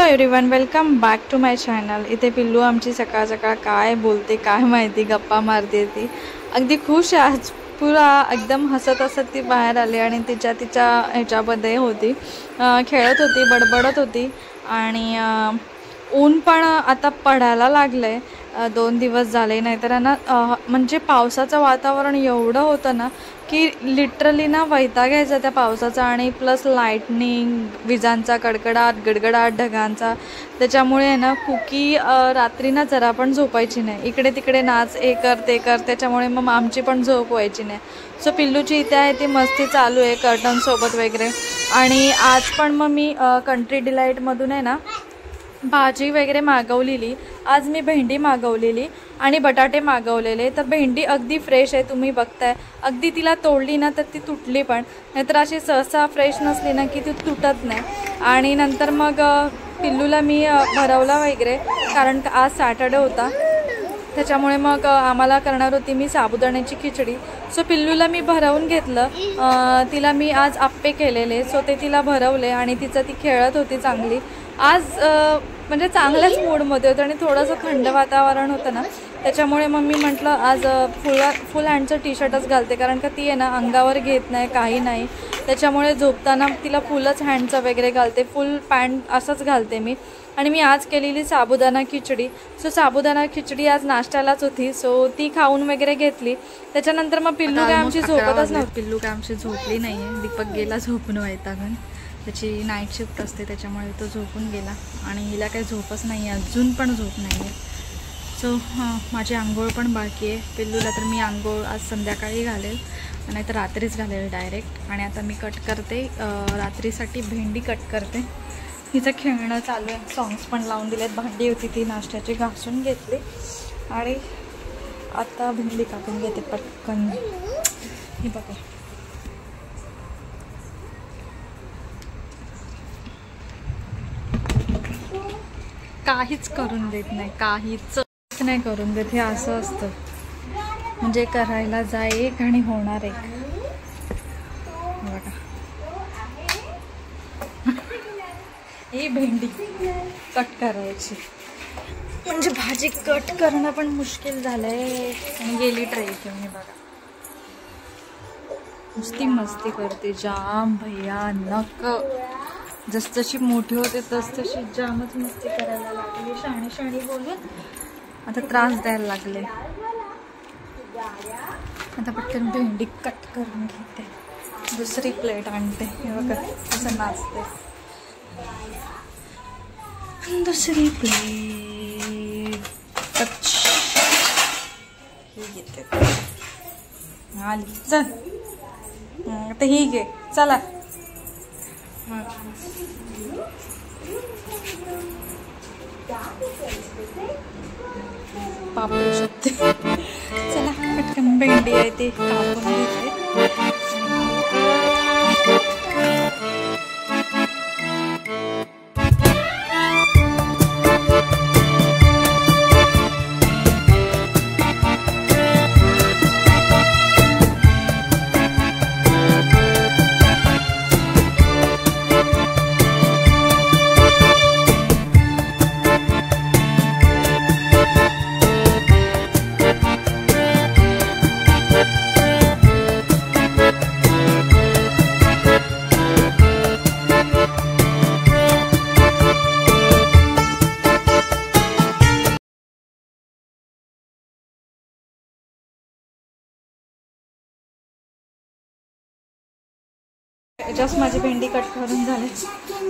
Everyone, welcome back to my channel. इथे पिल्लू आमची सकाळ सकाळ काय बोलते काय माहिती, गप्पा मारते ती अगदी खुश आहे आज। पुरा एकदम हसत हसत ती बाहेर आली आणि तिच्या ह्याच्यामध्ये होती, खेळत होती, बडबडत होती। आणि ऊन पण आता पडायला लागलंय, 2 दिवस झाले। नाहीतर ना म्हणजे पावसाचं वातावरण एवढं होतं ना की लिटरली ना वैताग यायचा त्या पावसाचा, आणि प्लस लाईटनिंग, विजांचा कडकडाट, गडगडाट ढगांचा। त्याच्यामुळे ना कुकी रात्री ना जरा पण झोपायची नाही, इकडे तिकडे नाच, हे कर ते कर, त्याच्यामुळे मग आमची पण झोप व्हायची नाही। सो पिल्लूची इथे आहे ती मस्ती चालू आहे कर्टनसोबत वगैरे। आणि आज पण मग मी कंट्री डिलाईटमधून आहे ना भाजी वगैरे मागवलेली। आज मी भेंडी मागवलेली आणि बटाटे मागवलेले। तर भेंडी अगदी फ्रेश आहे, तुम्ही बघताय, अगदी तिला तोडली ना तर ती तुटली पण, नाहीतर अशी सहसा फ्रेश नसली ना की ती तुटत नाही। आणि नंतर मग पिल्लूला मी भरवला वगैरे, कारण आज सॅटर्डे होता, त्याच्यामुळे मग आम्हाला करणार होती मी साबुदाण्याची खिचडी। सो पिल्लूला मी भरवून घेतलं, तिला मी आज आप्पे केलेले, सो ते तिला भरवले आणि ती खेळत होती चांगली। आज म्हणजे चांगल्याच मूडमध्ये होतं आणि थोडंसं थंड वातावरण होतं ना, त्याच्यामुळे मग मी म्हटलं आज फुल हँडचं टी शर्टच घालते, कारण का ती आहे ना अंगावर घेत नाही काही नाही, त्याच्यामुळे झोपताना तिला फुलच हँडचं वगैरे घालते, फुल पॅन्ट असंच घालते मी। आणि मी आज केलेली साबुदाणा खिचडी। सो साबुदाणा खिचडी आज नाश्त्यालाच होती, सो ती खाऊन वगैरे घेतली। त्याच्यानंतर मग पिल्लू काय आमची झोपतच नव्हती, पिल्लू काय आमची झोपली नाही आहे। दीपक गेला झोपून वैतागून, त्याची नाईट शिफ्ट असते त्याच्यामुळे तो झोपून गेला आणि हिला काही झोपच नाही आहे, अजून पण झोप नाही आहे। सो माझी आंघोळ पण बाकी आहे। पिल्लूला तर मी आंघोळ आज संध्याकाळी घालेल, नाहीतर रात्रीच घालेल डायरेक्ट। आणि आता मी कट करते, रात्रीसाठी भेंडी कट करते। हिचं खेळणं चालू आहे, सॉंग्स पण लावून दिलेत, भांडी होती ती नाश्त्याची घासून घेतली आणि आता भेंडी कापून घेते पटकन। ही बघा, काहीच करून देत नाही, काहीच नाही करून देत, हे असं असतं, म्हणजे करायला जा एक आणि होणार एक। बघा ही भेंडी कट करायची म्हणजे भाजी कट करणं पण मुश्किल झालंय। आणि गेली ट्रे घेऊन, हे बघा नुसती मस्ती करते जाम भयानक, जसजशी मोठी होते तसतशी जामच मस्ती करायला लागली, शाणी शाणी बोलून आता त्रास द्यायला लागले। आता पटकन भेंडी कट करून घेते, दुसरी प्लेट आणते, हे बघा असं नाचते, दुसरी प्लेट टच ही घेते, आली चल आता ही घे, चला पापडू शकते। चला पटकन भेंडी आहे ती कापून घेते। जस्ट माझी भेंडी कट करून झाले,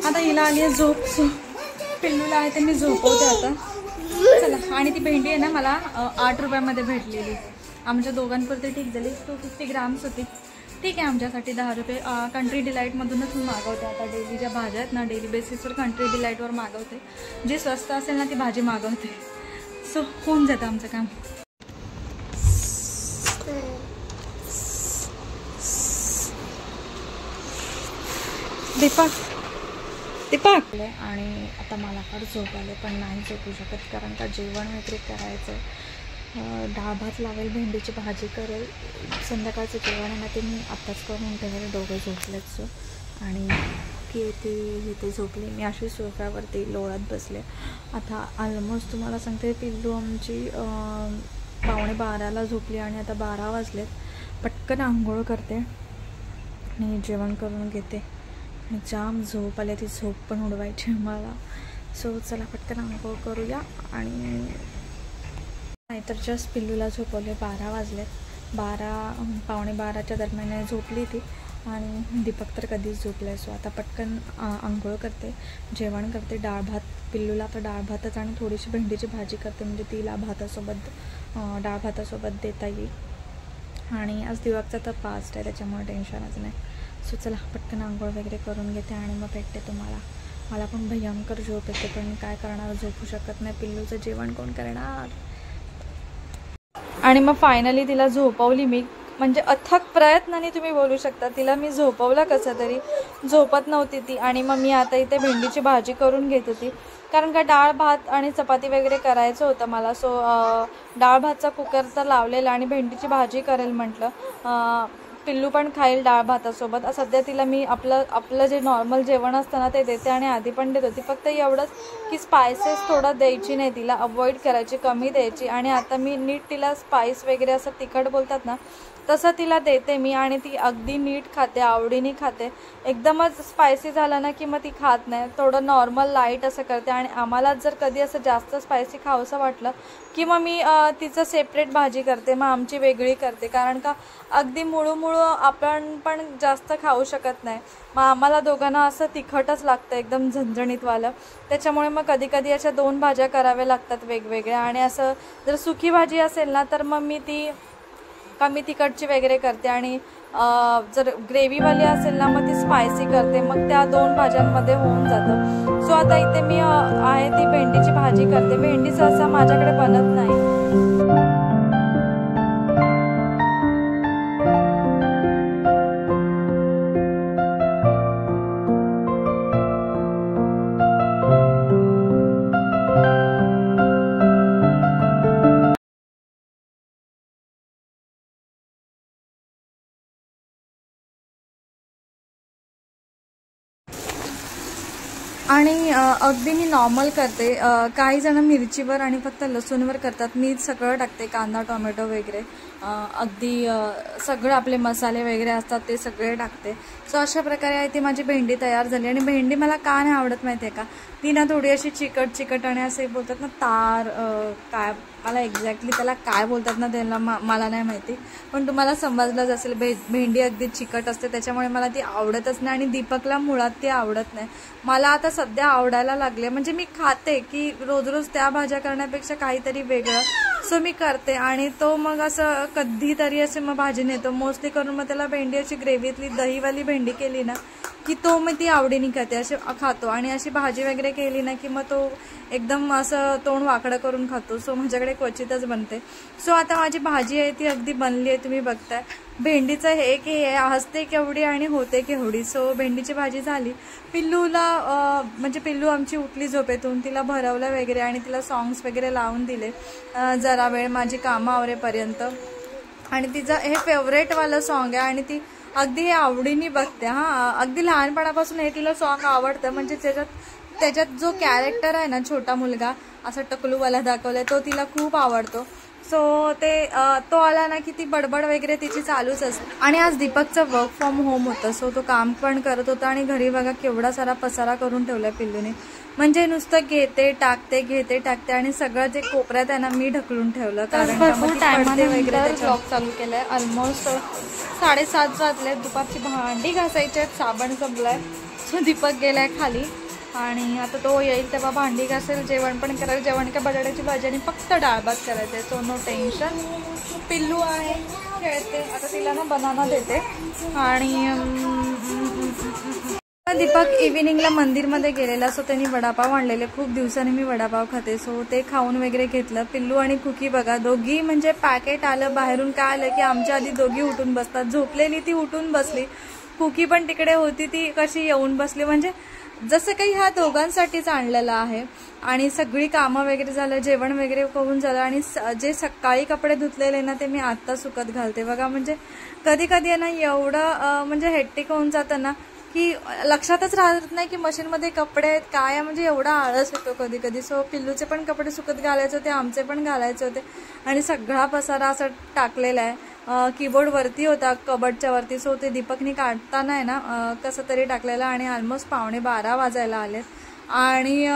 आता हिला आली आहे झोप, सो पिल्लूला आहे ते मी झोपवते आता। चला, आणि ती भेंडी आहे ना मला 8 रुपयामध्ये भेटलेली, आमच्या दोघांपुरती ठीक झाली, 250 ग्राम्स होती, ठीक आहे आमच्यासाठी 10 रुपये। कंट्री डिलाईटमधूनच मी मागवते आता, डेली ज्या भाज्या आहेत ना डेली बेसिसवर कंट्री डिलाईटवर मागवते, जी स्वस्त असेल ना ती भाजी मागवते, सो होऊन जातं आमचं काम। दीपक आणि आता मला फार झोप आले, पण नाही झोपू शकत कारण का जेवण वगैरे करायचं आहे, डाळ भात लावेल, भेंडीची भाजी करेल, संध्याकाळचं जेवण आहे ना ते मी आत्ताच करून ठेवायला, दोघं झोपलेच। आणि कुकी येते इथे झोपली, मी अशी सोफ्यावरती लोळत बसले. आता ऑलमोस्ट तुम्हाला सांगते पिल्लू आमची 11:45ला झोपली आणि आता 12 वाजलेत. पटकन आंघोळ करते आणि जेवण करून घेते आणि जाम झोप आली, ती झोप पण उडवायची मला. सो चला पटकन आंघोळ करूया. आणि नाहीतर जस्ट पिल्लूला झोपवले. 12 वाजलेत. 12-12:15च्या दरम्यान झोपली ती आणि दीपक तर कधीच झोपलं. सो आता पटकन आंघोळ करते, जेवण करते. डाळ भात पिल्लूला आता डाळ भातच आणि थोडीशी भेंडीची भाजी करते, म्हणजे तिला डाळ भातासोबत देता येईल. आणि आज दिवाळीचा तर फास्ट आहे त्याच्यामुळे टेन्शनच नाही. सो चला पटकन आंघोळ वगैरे करून घेते आणि मग भेटते तुम्हाला. मला पण भयंकर झोप येते, पण काय करणार, झोपू शकत नाही. पिल्लूचं जेवण कोण करणार. आणि मग फायनली तिला झोपवली मी, म्हणजे अथक प्रयत्नाने तुम्ही बोलू शकता. तिला मी झोपवलं कसं तरी, झोपत नव्हती ती. आणि मग मी आता इथे भेंडीची भाजी करून घेत होती, कारण का डाळ भात आणि चपाती वगैरे करायचं होतं मला. सो डाळ भातचा कुकर तर लावलेला आणि भेंडीची भाजी करेल म्हटलं. पिल्लू पण खाईल डाळ भातासोबत. सध्या तिला मी आपलं जे नॉर्मल जेवण असतं ना ते देते आणि आधी पण देत होती. फक्त एवढंच की स्पायसेस थोडं द्यायची नाही तिला, अवॉइड करायची, कमी द्यायची. आणि आता मी नीट तिला स्पाइस वगैरे असं तिखट बोलतात ना तसं तिला देते मी आणि ती अगदी नीट खाते, आवडीने खाते. एकदमच स्पायसी झालं ना की मग ती खात नाही, थोडं नॉर्मल लाईट असं करते. आणि आम्हाला जर कधी असं जास्त स्पायसी खावंसं वाटलं की मग मी तिचं सेपरेट भाजी करते, मग आमची वेगळी करते. कारण का अगदी मुळू आपण पण जास्त खाऊ शकत नाही. मग आम्हाला दोघांना असं तिखटच लागतं, एकदम झणझणीतवालं. त्याच्यामुळे मग कधी कधी अशा 2 भाज्या कराव्या लागतात वेगवेगळ्या. आणि असं जर सुकी भाजी असेल ना तर मग मी ती कमी तिखटची वगैरे करते. आणि जर ग्रेव्हीवाली असेल ना मग ती स्पायसी करते, मग त्या 2 भाज्यांमध्ये होऊन जातं. सो आता इथे मी आहे ती भेंडीची भाजी करते. भेंडी सहसा माझ्याकडे बनत नाही. आणि अगदी मी नॉर्मल करते. काही जण मिरचीवर आणि फक्त लसूणवर करतात, मी सगळं टाकते, कांदा टोमॅटो वगैरे अगदी सगळं आपले मसाले वगैरे असतात ते सगळे टाकते. सो अशा प्रकारे आहे ती माझी भेंडी तयार झाली. आणि भेंडी मला का नाही आवडत माहिती आहे का, ती ना थोडी अशी चिकट आणि असे बोलतात ना तार, काय मला एक्झॅक्टली त्याला काय बोलतात ना त्याला मला नाही माहिती, पण तुम्हाला समजलंच असेल. भेंडी अगदी चिकट असते त्याच्यामुळे मला ती आवडतच नाही. आणि दीपकला मुळात ती आवडत नाही. मला आता सध्या आवडायला लागले, म्हणजे मी खाते की रोज त्या भाज्या करण्यापेक्षा काहीतरी वेगळं. सो मी करते आणि तो मग असं कधीतरी असे मग भाजी नेतो. मोस्टली करून मग त्याला भेंडी अशी ग्रेव्हीतली दहीवाली भेंडी केली ना की तो मग ती आवडीने खाते, असे खातो. आणि अशी भाजी वगैरे केली ना की मग तो एकदम असं तोंड वाकडं करून खातो. सो माझ्याकडे क्वचितच बनते. सो आता माझी भाजी आहे ती अगदी बनली आहे, तुम्ही बघताय. भेंडीचं हे की हसते केवढी आणि होते केवढी. सो भेंडीची भाजी झाली. पिल्लूला म्हणजे पिल्लू आमची उठली झोपेतून, तिला भरवलं वगैरे आणि तिला सॉंग्स वगैरे लावून दिले जरा वेळ माझी कामं आवरेपर्यंत. आणि तिचं हे फेवरेटवालं सॉन्ग आहे आणि ती अगदी हे आवडीने बघते. अगदी लहानपणापासून हे तिला सॉन्ग आवडतं. म्हणजे त्याच्यात जो कॅरेक्टर आहे ना छोटा मुलगा असा टकलूवाला दाखवलाय तो तिला खूप आवडतो. सो तो आला ना की ती बडबड वगैरे तिची चालूच असते. आणि आज दीपकचं वर्क फ्रॉम होम होतं, सो तो काम पण करत होता. आणि घरी बघा केवढा सारा पसारा करून ठेवलाय पिल्लूने, म्हणजे नुसतं घेते टाकते आणि सगळं जे कोपऱ्यात आहे ना मी ढकलून ठेवलं. कारण वगैरे ब्लॉग चालू केलाय. ऑलमोस्ट 7:30 वाजले. दुपारची भांडी घासायची आहेत, साबण संपलाय. सो दीपक गेलाय खाली आणि आता तो येईल तेव्हा भांडी घासेल, जेवण पण करायचं. जेवण का बटाट्याची भाजी आणि फक्त डाळ भात करायचं आहे. So no tension. पिल्लू आहे खेळते, आता तिला ना बनाना देते. आणि दीपक इव्हिनिंगला मंदिरमध्ये गेलेला, सो त्यांनी वडापाव आणलेले. खूप दिवसांनी मी वडापाव खाते, सो ते खाऊन वगैरे घेतलं. पिल्लू आणि कुकी बघा दोघी, म्हणजे पॅकेट आलं बाहेरून काय आलं की आमच्या आधी दोघी उठून बसतात. झोपलेली ती उठून बसली, कुकी पण तिकडे होती ती कशी येऊन बसली. म्हणजे जसं काही ह्या दोघांसाठीच आणलेलं आहे. आणि सगळी कामं वगैरे झालं, जेवण वगैरे होऊन झालं. आणि जे सकाळी कपडे धुतलेले ना ते मी आत्ता सुकत घालते बघा. म्हणजे कधी कधी आहे ना एवढं म्हणजे हेक्टिक होऊन जातं ना की लक्षातच राहत नाही की मशीनमध्ये कपडे आहेत काय, म्हणजे एवढा आळस येतो कधी कधी. सो पिल्लूचे पण कपडे सुकत घालायचे होते, आमचे पण घालायचे होते आणि सगळा पसारा असं टाकलेला आहे. कीबोर्ड वरती होता कबडच्या वरती, सो ते दीपकनी काढताना आहे ना कसं तरी टाकलेलं आणि ऑलमोस्ट 11:15 वाजायला आले आणि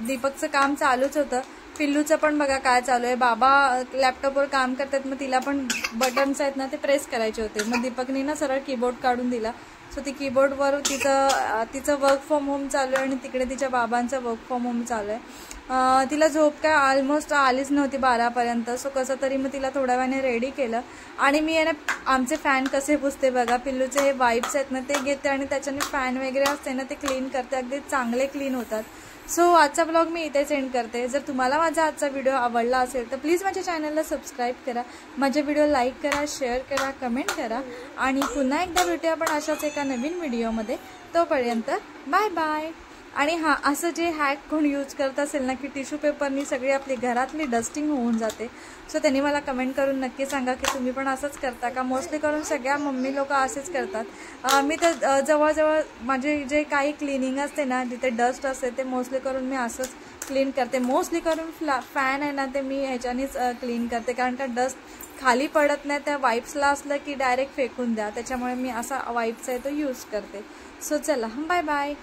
दीपकचं काम चालूच होतं. पिल्लूचं पण बघा काय चालू आहे. बाबा लॅपटॉपवर काम करतात, मग तिला पण बटन्स आहेत ना ते प्रेस करायचे होते. मग दीपकनी ना सरळ कीबोर्ड काढून दिला. सो ती कीबोर्डवर तिचं वर्क फ्रॉम होम चालू आहे आणि तिकडे तिच्या बाबांचं वर्क फ्रॉम होम चालू आहे. तिला झोप काय ऑलमोस्ट आलीच नव्हती 12पर्यंत. सो कसं तरी मग तिला थोड्या वेळाने रेडी केलं आणि मी आहे ना आमचे फॅन कसे पुसते बघा. पिल्लूचे हे वाईप्स आहेत ना ते घेते आणि त्याच्याने फॅन वगैरे असते ना ते क्लीन करते, अगदी चांगले क्लीन होतात. सो आजचा ब्लॉग मी इथेच एंड करते. जर तुम्हाला माझा आजचा व्हिडिओ आवडला असेल तर प्लीज माझ्या चॅनलला सबस्क्राईब करा, माझे व्हिडिओ लाईक करा, शेअर करा, कमेंट करा आणि पुन्हा एकदा भेटूया आपण अशाच एका नवीन व्हिडिओमध्ये. तोपर्यंत बाय बाय. आणि हां, असं जे हॅक कोण यूज करत असेल ना की टिश्यू पेपरनी सगळी आपली घरातली डस्टिंग होऊन जाते, सो त्यांनी मला कमेंट करून नक्की सांगा की तुम्ही पण असंच करता का. मोस्टली करून सगळ्या मम्मी लोक असेच करतात. मी तर जवळजवळ माझे जे काही क्लिनिंग असते ना जिथे डस्ट असते ते मोस्टली करून मी असंच क्लीन करते. मोस्टली करून फॅन आहे ना ते मी ह्याच्यानेच क्लीन करते, कारण का डस्ट खाली पडत नाही. त्या वाईप्सला असलं की डायरेक्ट फेकून द्या, त्याच्यामुळे मी असा वाईप्स आहे तो यूज करते. सो चला बाय बाय.